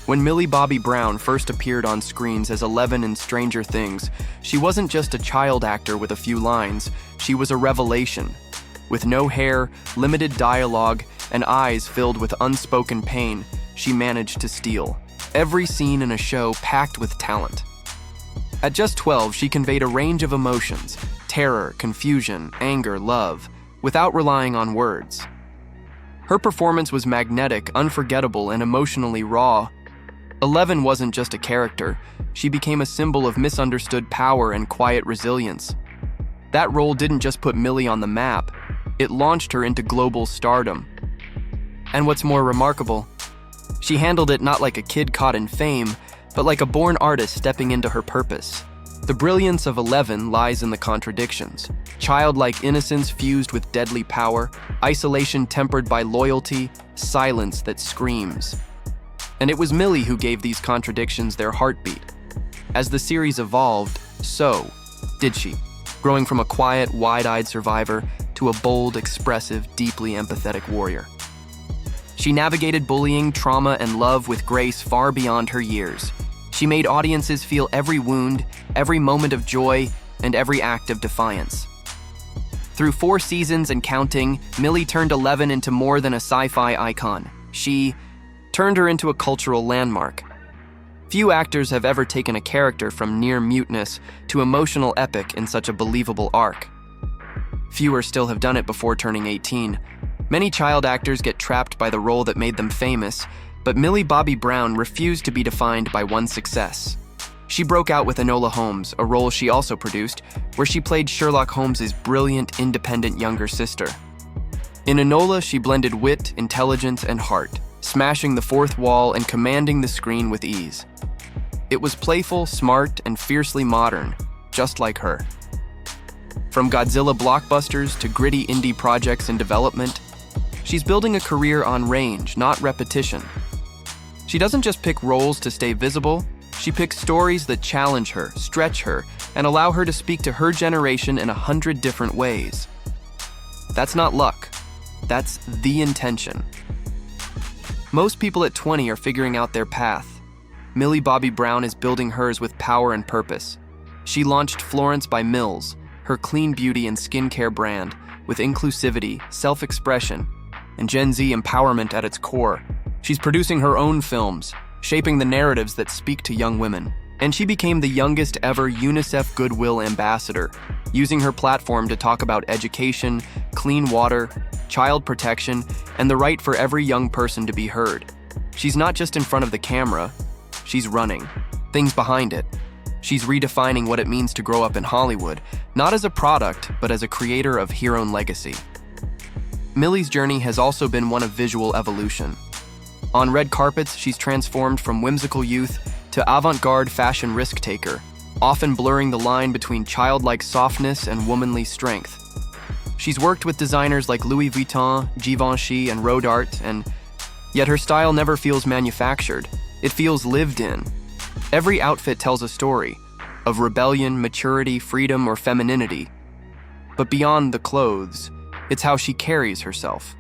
When Millie Bobby Brown first appeared on screens as Eleven in Stranger Things, she wasn't just a child actor with a few lines, she was a revelation. With no hair, limited dialogue, and eyes filled with unspoken pain, she managed to steal every scene in a show packed with talent. At just 12, she conveyed a range of emotions: terror, confusion, anger, love, without relying on words. Her performance was magnetic, unforgettable, and emotionally raw. Eleven wasn't just a character, she became a symbol of misunderstood power and quiet resilience. That role didn't just put Millie on the map, it launched her into global stardom. And what's more remarkable, she handled it not like a kid caught in fame, but like a born artist stepping into her purpose. The brilliance of Eleven lies in the contradictions: childlike innocence fused with deadly power, isolation tempered by loyalty, silence that screams. And it was Millie who gave these contradictions their heartbeat. As the series evolved, so did she, growing from a quiet, wide-eyed survivor to a bold, expressive, deeply empathetic warrior. She navigated bullying, trauma, and love with grace far beyond her years. She made audiences feel every wound, every moment of joy, and every act of defiance. Through 4 seasons and counting, Millie turned Eleven into more than a sci-fi icon. She turned her into a cultural landmark. Few actors have ever taken a character from near muteness to emotional epic in such a believable arc. Fewer still have done it before turning 18. Many child actors get trapped by the role that made them famous, but Millie Bobby Brown refused to be defined by one success. She broke out with Enola Holmes, a role she also produced, where she played Sherlock Holmes's brilliant, independent younger sister. In Enola, she blended wit, intelligence, and heart, smashing the fourth wall and commanding the screen with ease. It was playful, smart, and fiercely modern, just like her. From Godzilla blockbusters to gritty indie projects in development, she's building a career on range, not repetition. She doesn't just pick roles to stay visible, she picks stories that challenge her, stretch her, and allow her to speak to her generation in 100 different ways. That's not luck, that's the intention. Most people at 20 are figuring out their path. Millie Bobby Brown is building hers with power and purpose. She launched Florence by Mills, her clean beauty and skincare brand, with inclusivity, self-expression, and Gen Z empowerment at its core. She's producing her own films, shaping the narratives that speak to young women. And she became the youngest ever UNICEF Goodwill Ambassador, using her platform to talk about education, clean water, child protection, and the right for every young person to be heard. She's not just in front of the camera, she's running things behind it. She's redefining what it means to grow up in Hollywood, not as a product, but as a creator of her own legacy. Millie's journey has also been one of visual evolution. On red carpets, she's transformed from whimsical youth to avant-garde fashion risk-taker, often blurring the line between childlike softness and womanly strength. She's worked with designers like Louis Vuitton, Givenchy, and Rodart, and yet her style never feels manufactured. It feels lived in. Every outfit tells a story of rebellion, maturity, freedom, or femininity. But beyond the clothes, it's how she carries herself.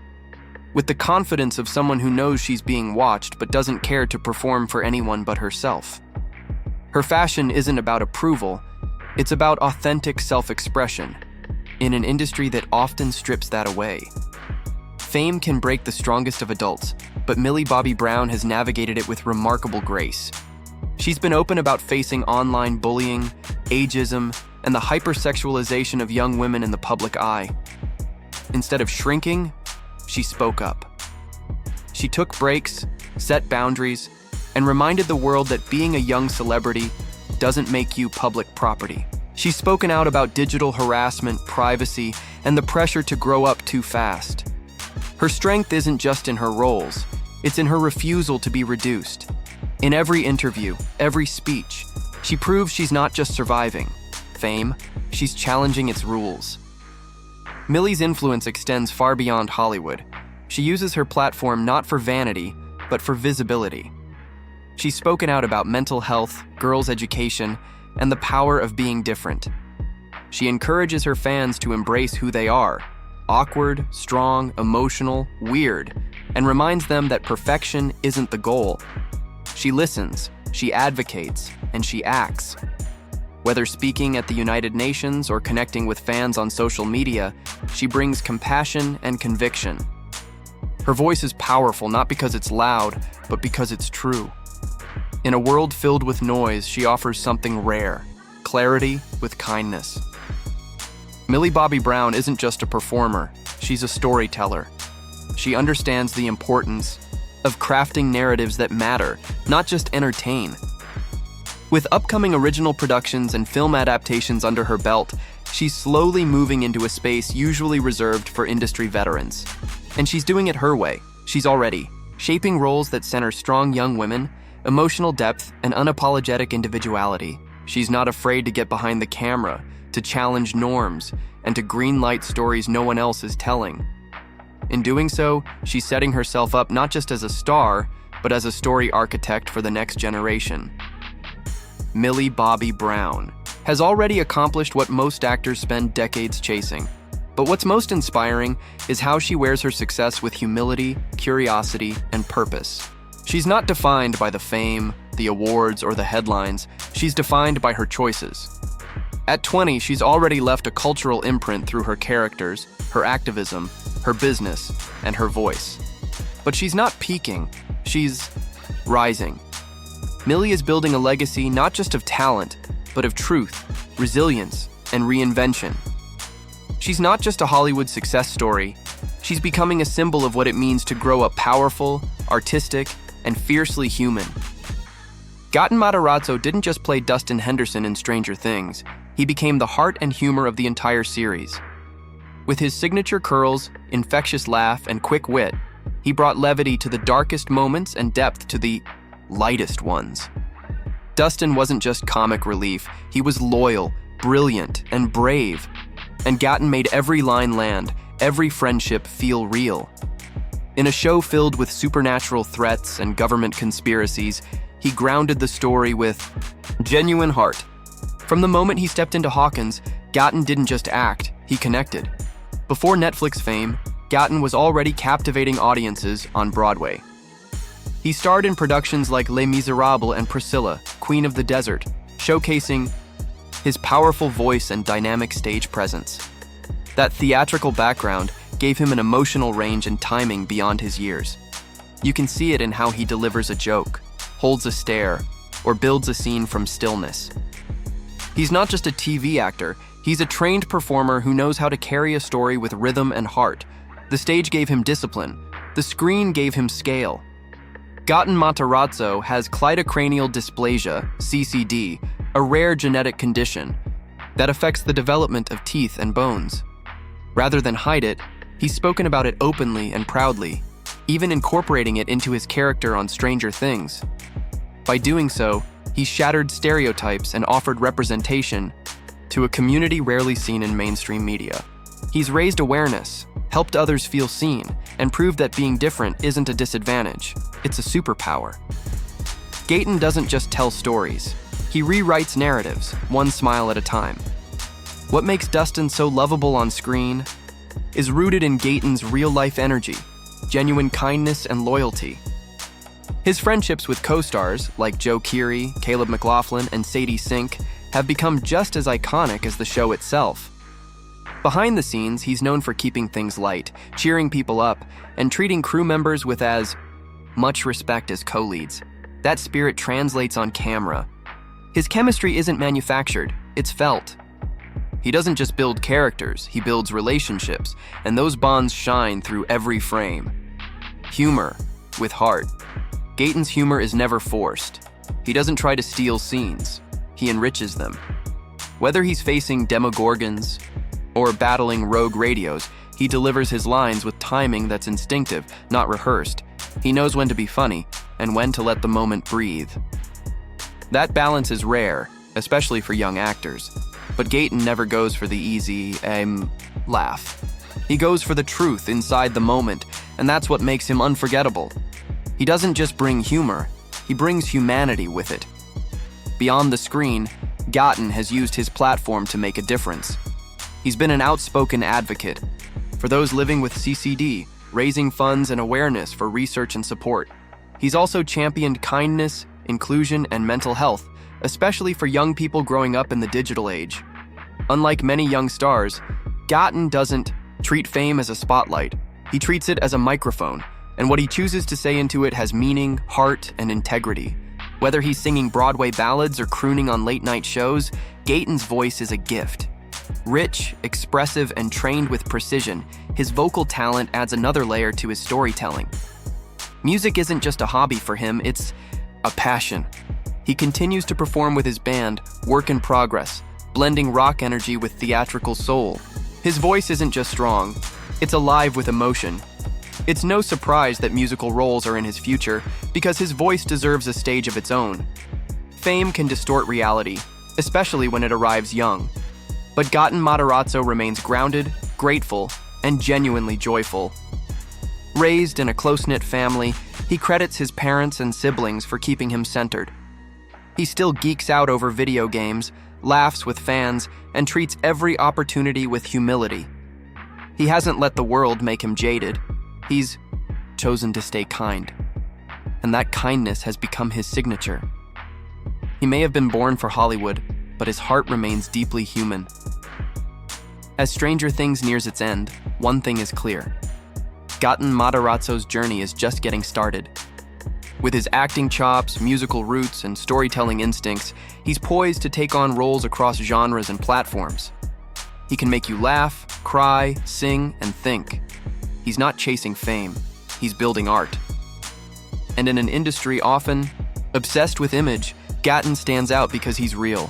With the confidence of someone who knows she's being watched but doesn't care to perform for anyone but herself. Her fashion isn't about approval, it's about authentic self-expression, in an industry that often strips that away. Fame can break the strongest of adults, but Millie Bobby Brown has navigated it with remarkable grace. She's been open about facing online bullying, ageism, and the hypersexualization of young women in the public eye. Instead of shrinking, she spoke up. She took breaks, set boundaries, and reminded the world that being a young celebrity doesn't make you public property. She's spoken out about digital harassment, privacy, and the pressure to grow up too fast. Her strength isn't just in her roles, it's in her refusal to be reduced. In every interview, every speech, she proves she's not just surviving fame, she's challenging its rules. Millie's influence extends far beyond Hollywood. She uses her platform not for vanity, but for visibility. She's spoken out about mental health, girls' education, and the power of being different. She encourages her fans to embrace who they are, awkward, strong, emotional, weird, and reminds them that perfection isn't the goal. She listens, she advocates, and she acts. Whether speaking at the United Nations or connecting with fans on social media, she brings compassion and conviction. Her voice is powerful not because it's loud, but because it's true. In a world filled with noise, she offers something rare: clarity with kindness. Millie Bobby Brown isn't just a performer, she's a storyteller. She understands the importance of crafting narratives that matter, not just entertain. With upcoming original productions and film adaptations under her belt, she's slowly moving into a space usually reserved for industry veterans. And she's doing it her way. She's already shaping roles that center strong young women, emotional depth, and unapologetic individuality. She's not afraid to get behind the camera, to challenge norms, and to greenlight stories no one else is telling. In doing so, she's setting herself up not just as a star, but as a story architect for the next generation. Millie Bobby Brown has already accomplished what most actors spend decades chasing. But what's most inspiring is how she wears her success with humility, curiosity, and purpose. She's not defined by the fame, the awards, or the headlines. She's defined by her choices. At 20, she's already left a cultural imprint through her characters, her activism, her business, and her voice. But she's not peaking, she's rising. Millie is building a legacy not just of talent, but of truth, resilience, and reinvention. She's not just a Hollywood success story, she's becoming a symbol of what it means to grow up powerful, artistic, and fiercely human. Gaten Matarazzo didn't just play Dustin Henderson in Stranger Things, he became the heart and humor of the entire series. With his signature curls, infectious laugh, and quick wit, he brought levity to the darkest moments and depth to the lightest ones. Dustin wasn't just comic relief, he was loyal, brilliant, and brave. And Gaten made every line land, every friendship feel real. In a show filled with supernatural threats and government conspiracies, he grounded the story with genuine heart. From the moment he stepped into Hawkins, Gaten didn't just act, he connected. Before Netflix fame, Gaten was already captivating audiences on Broadway. He starred in productions like Les Miserables and Priscilla, Queen of the Desert, showcasing his powerful voice and dynamic stage presence. That theatrical background gave him an emotional range and timing beyond his years. You can see it in how he delivers a joke, holds a stare, or builds a scene from stillness. He's not just a TV actor, he's a trained performer who knows how to carry a story with rhythm and heart. The stage gave him discipline, the screen gave him scale. Gaten Matarazzo has cleidocranial dysplasia, CCD, a rare genetic condition that affects the development of teeth and bones. Rather than hide it, he's spoken about it openly and proudly, even incorporating it into his character on Stranger Things. By doing so, he shattered stereotypes and offered representation to a community rarely seen in mainstream media. He's raised awareness, helped others feel seen, and proved that being different isn't a disadvantage, it's a superpower. Gaten doesn't just tell stories, he rewrites narratives, one smile at a time. What makes Dustin so lovable on screen is rooted in Gaten's real-life energy, genuine kindness and loyalty. His friendships with co-stars like Joe Keery, Caleb McLaughlin, and Sadie Sink have become just as iconic as the show itself. Behind the scenes, he's known for keeping things light, cheering people up, and treating crew members with as much respect as co-leads. That spirit translates on camera. His chemistry isn't manufactured, it's felt. He doesn't just build characters, he builds relationships, and those bonds shine through every frame. Humor with heart. Gaten's humor is never forced. He doesn't try to steal scenes, he enriches them. Whether he's facing demogorgons or battling rogue radios, he delivers his lines with timing that's instinctive, not rehearsed. He knows when to be funny and when to let the moment breathe. That balance is rare, especially for young actors. But Gaten never goes for the easy, laugh. He goes for the truth inside the moment, and that's what makes him unforgettable. He doesn't just bring humor, he brings humanity with it. Beyond the screen, Gaten has used his platform to make a difference. He's been an outspoken advocate for those living with CCD, raising funds and awareness for research and support. He's also championed kindness, inclusion, and mental health, especially for young people growing up in the digital age. Unlike many young stars, Gaten doesn't treat fame as a spotlight. He treats it as a microphone, and what he chooses to say into it has meaning, heart, and integrity. Whether he's singing Broadway ballads or crooning on late-night shows, Gaten's voice is a gift. Rich, expressive, and trained with precision, his vocal talent adds another layer to his storytelling. Music isn't just a hobby for him, it's a passion. He continues to perform with his band, Work in Progress, blending rock energy with theatrical soul. His voice isn't just strong, it's alive with emotion. It's no surprise that musical roles are in his future, because his voice deserves a stage of its own. Fame can distort reality, especially when it arrives young. But Gaten Matarazzo remains grounded, grateful, and genuinely joyful. Raised in a close-knit family, he credits his parents and siblings for keeping him centered. He still geeks out over video games, laughs with fans, and treats every opportunity with humility. He hasn't let the world make him jaded. He's chosen to stay kind. And that kindness has become his signature. He may have been born for Hollywood, but his heart remains deeply human. As Stranger Things nears its end, one thing is clear. Gaten Matarazzo's journey is just getting started. With his acting chops, musical roots, and storytelling instincts, he's poised to take on roles across genres and platforms. He can make you laugh, cry, sing, and think. He's not chasing fame, he's building art. And in an industry often obsessed with image, Gaten stands out because he's real.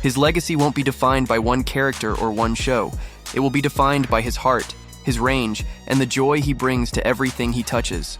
His legacy won't be defined by one character or one show. It will be defined by his heart, his range, and the joy he brings to everything he touches.